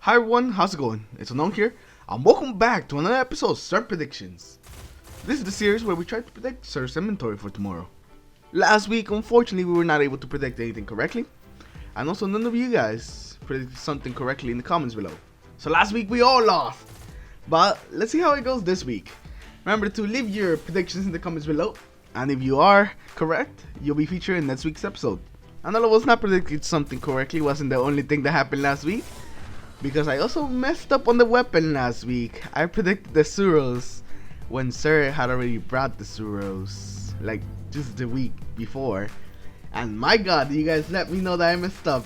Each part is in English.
Hi everyone, how's it going? It's Anon here, and welcome back to another episode of Sir Predictions. This is the series where we try to predict Sir's inventory for tomorrow. Last week, unfortunately, we were not able to predict anything correctly, and also none of you guys predicted something correctly in the comments below. So last week we all lost, but let's see how it goes this week. Remember to leave your predictions in the comments below, and if you are correct, you'll be featured in next week's episode. And all of us not predicted something correctly wasn't the only thing that happened last week, because I also messed up on the weapon last week. I predicted the Suros when Sir had already brought the Suros, like just the week before. And my god, you guys let me know that I messed up.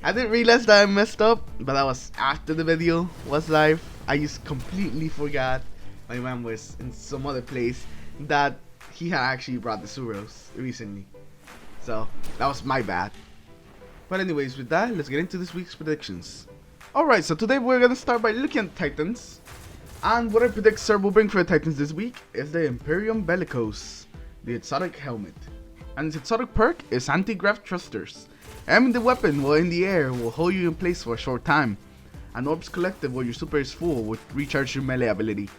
I didn't realize that I messed up, but that was after the video was live. I just completely forgot my man was in some other place that he had actually brought the Suros recently. So that was my bad. But anyways, with that, let's get into this week's predictions. Alright, so today we're gonna start by looking at Titans. And what I predict Sir will bring for the Titans this week is the Imperium Bellicose, the exotic helmet. And its exotic perk is Anti-Grav Thrusters. Aiming the weapon while in the air will hold you in place for a short time. And Orbs collected while your super is full will recharge your melee ability.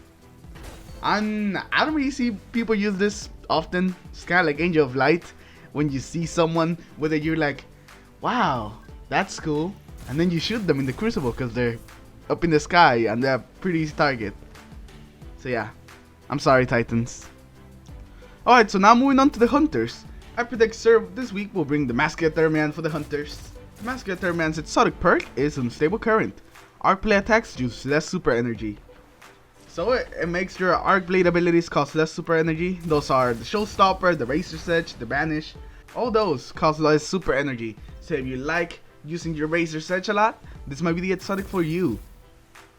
And I don't really see people use this often. It's kinda like Angel of Light. When you see someone, whether you're like, wow, that's cool, and then you shoot them in the Crucible because they're up in the sky and they're a pretty easy target. So yeah, I'm sorry, Titans. Alright, so now moving on to the Hunters. I predict Sir this week will bring the Musketeer Man for the Hunters. The Musketeer Man's exotic perk is Unstable Current. Arc Blade attacks use less super energy. So it makes your Arc Blade abilities cost less super energy. Those are the Showstopper, the Razor's Edge, the Banish. All those cost less super energy. So if you like using your Razor's Edge a lot, this might be the exotic for you.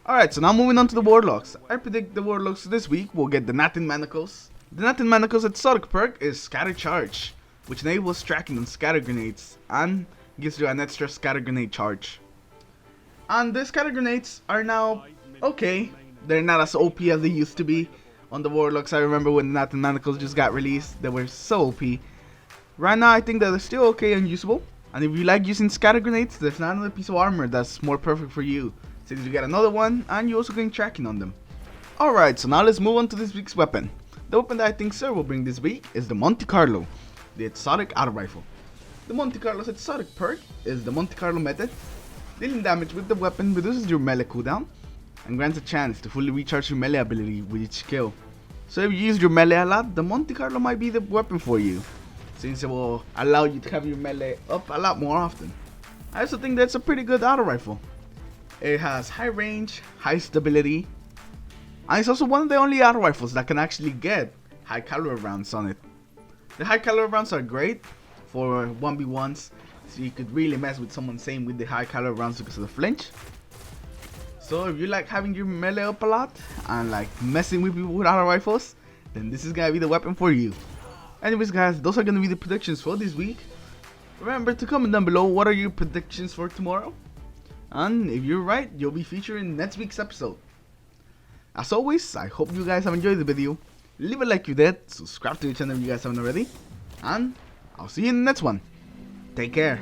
Alright, so now moving on to the Warlocks. I predict the Warlocks this week will get the Nathan Manacles. The Nathan Manacles exotic perk is Scatter Charge, which enables tracking on scatter grenades and gives you an extra scatter grenade charge. And the scatter grenades are now okay. They're not as OP as they used to be on the Warlocks. I remember when the Nathan Manacles just got released, they were so OP. Right now I think that they're still okay and usable. And if you like using scatter grenades, there's not another piece of armor that's more perfect for you, since you get another one and you also gain tracking on them. Alright, so now let's move on to this week's weapon. The weapon that I think Sir will bring this week is the Monte Carlo, the exotic auto rifle. The Monte Carlo's exotic perk is the Monte Carlo method. Dealing damage with the weapon reduces your melee cooldown and grants a chance to fully recharge your melee ability with each kill. So if you use your melee a lot, the Monte Carlo might be the weapon for you, since it will allow you to have your melee up a lot more often. I also think that's a pretty good auto rifle. It has high range, high stability, and it's also one of the only auto rifles that can actually get high caliber rounds on it. The high caliber rounds are great for 1v1s, so you could really mess with someone same with the high caliber rounds because of the flinch. So if you like having your melee up a lot and like messing with people with auto rifles, then this is gonna be the weapon for you. Anyways guys, those are gonna be the predictions for this week. Remember to comment down below what are your predictions for tomorrow. And if you're right, you'll be featured in next week's episode. As always, I hope you guys have enjoyed the video. Leave a like if you did, subscribe to the channel if you guys haven't already. And I'll see you in the next one. Take care.